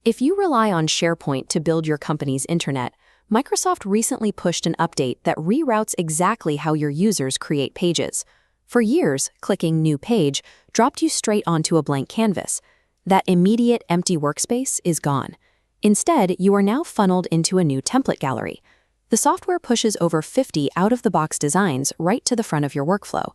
If you rely on SharePoint to build your company's intranet, Microsoft recently pushed an update that reroutes exactly how your users create pages. For years, clicking New Page dropped you straight onto a blank canvas. That immediate empty workspace is gone. Instead, you are now funneled into a new template gallery. The software pushes over 50 out-of-the-box designs right to the front of your workflow.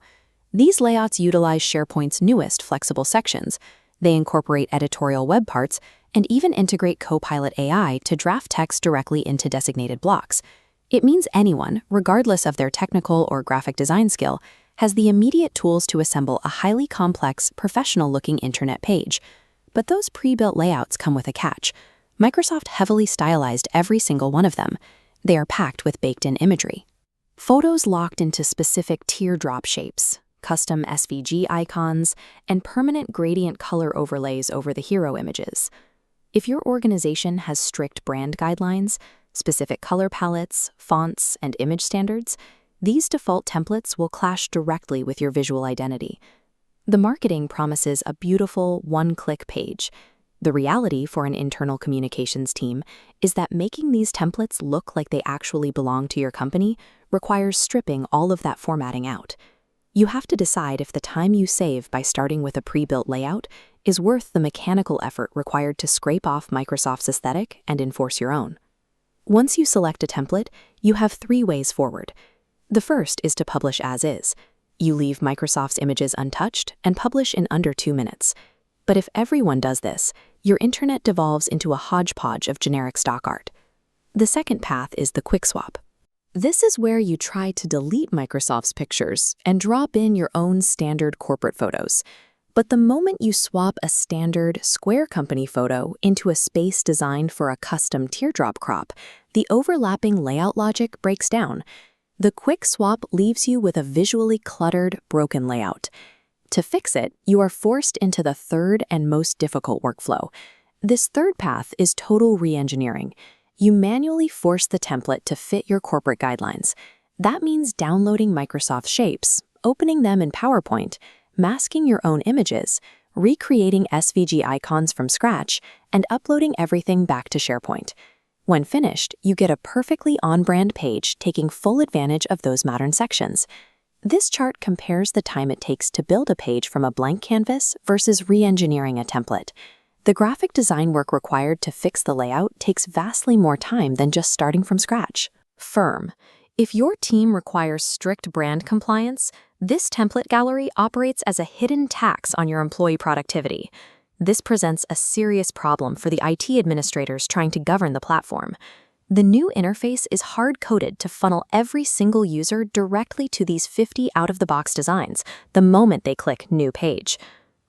These layouts utilize SharePoint's newest flexible sections. They incorporate editorial web parts and even integrate Copilot AI to draft text directly into designated blocks. It means anyone, regardless of their technical or graphic design skill, has the immediate tools to assemble a highly complex, professional-looking intranet page. But those pre-built layouts come with a catch. Microsoft heavily stylized every single one of them. They are packed with baked-in imagery. Photos locked into specific teardrop shapes, custom SVG icons, and permanent gradient color overlays over the hero images. If your organization has strict brand guidelines, specific color palettes, fonts, and image standards, these default templates will clash directly with your visual identity. The marketing promises a beautiful one-click page. The reality for an internal communications team is that making these templates look like they actually belong to your company requires stripping all of that formatting out. You have to decide if the time you save by starting with a pre-built layout is worth the mechanical effort required to scrape off Microsoft's aesthetic and enforce your own. Once you select a template, you have 3 ways forward. The first is to publish as is. You leave Microsoft's images untouched and publish in under 2 minutes. But if everyone does this, your intranet devolves into a hodgepodge of generic stock art. The second path is the quick swap. This is where you try to delete Microsoft's pictures and drop in your own standard corporate photos. But the moment you swap a standard square company photo into a space designed for a custom teardrop crop, the overlapping layout logic breaks down. The quick swap leaves you with a visually cluttered, broken layout. To fix it, you are forced into the third and most difficult workflow. This third path is total re-engineering. You manually force the template to fit your corporate guidelines. That means downloading Microsoft shapes, opening them in PowerPoint, masking your own images, recreating SVG icons from scratch, and uploading everything back to SharePoint. When finished, you get a perfectly on-brand page taking full advantage of those modern sections. This chart compares the time it takes to build a page from a blank canvas versus re-engineering a template. The graphic design work required to fix the layout takes vastly more time than just starting from scratch. Firm. If your team requires strict brand compliance, this template gallery operates as a hidden tax on your employee productivity. This presents a serious problem for the IT administrators trying to govern the platform. The new interface is hard-coded to funnel every single user directly to these 50 out-of-the-box designs the moment they click New Page.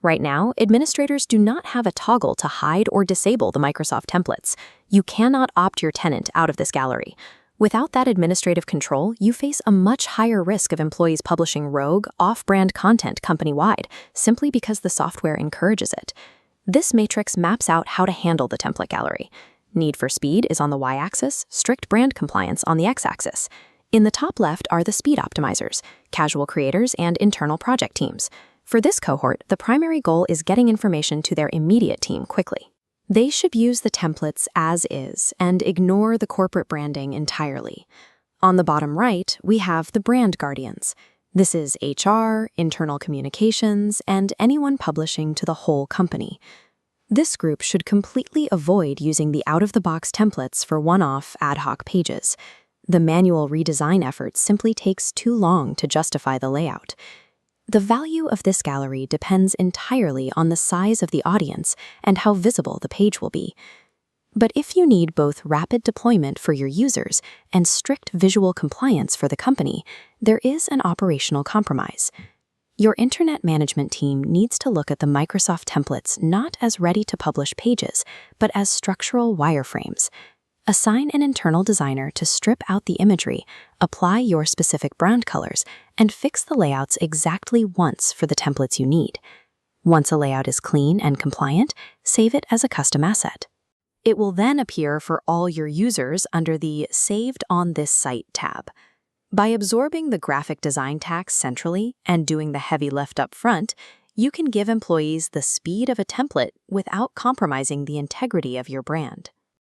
Right now, administrators do not have a toggle to hide or disable the Microsoft templates. You cannot opt your tenant out of this gallery. Without that administrative control, you face a much higher risk of employees publishing rogue, off-brand content company-wide, simply because the software encourages it. This matrix maps out how to handle the template gallery. Need for speed is on the y-axis, strict brand compliance on the x-axis. In the top left are the speed optimizers, casual creators, and internal project teams. For this cohort, the primary goal is getting information to their immediate team quickly. They should use the templates as is and ignore the corporate branding entirely. On the bottom right, we have the brand guardians. This is HR, internal communications, and anyone publishing to the whole company. This group should completely avoid using the out-of-the-box templates for one-off ad hoc pages. The manual redesign effort simply takes too long to justify the layout. The value of this gallery depends entirely on the size of the audience and how visible the page will be. But if you need both rapid deployment for your users and strict visual compliance for the company, there is an operational compromise. Your internet management team needs to look at the Microsoft templates not as ready-to-publish pages, but as structural wireframes. Assign an internal designer to strip out the imagery, apply your specific brand colors, and fix the layouts exactly once for the templates you need. Once a layout is clean and compliant, save it as a custom asset. It will then appear for all your users under the Saved on this Site tab. By absorbing the graphic design tax centrally and doing the heavy lift up front, You can give employees the speed of a template without compromising the integrity of your brand.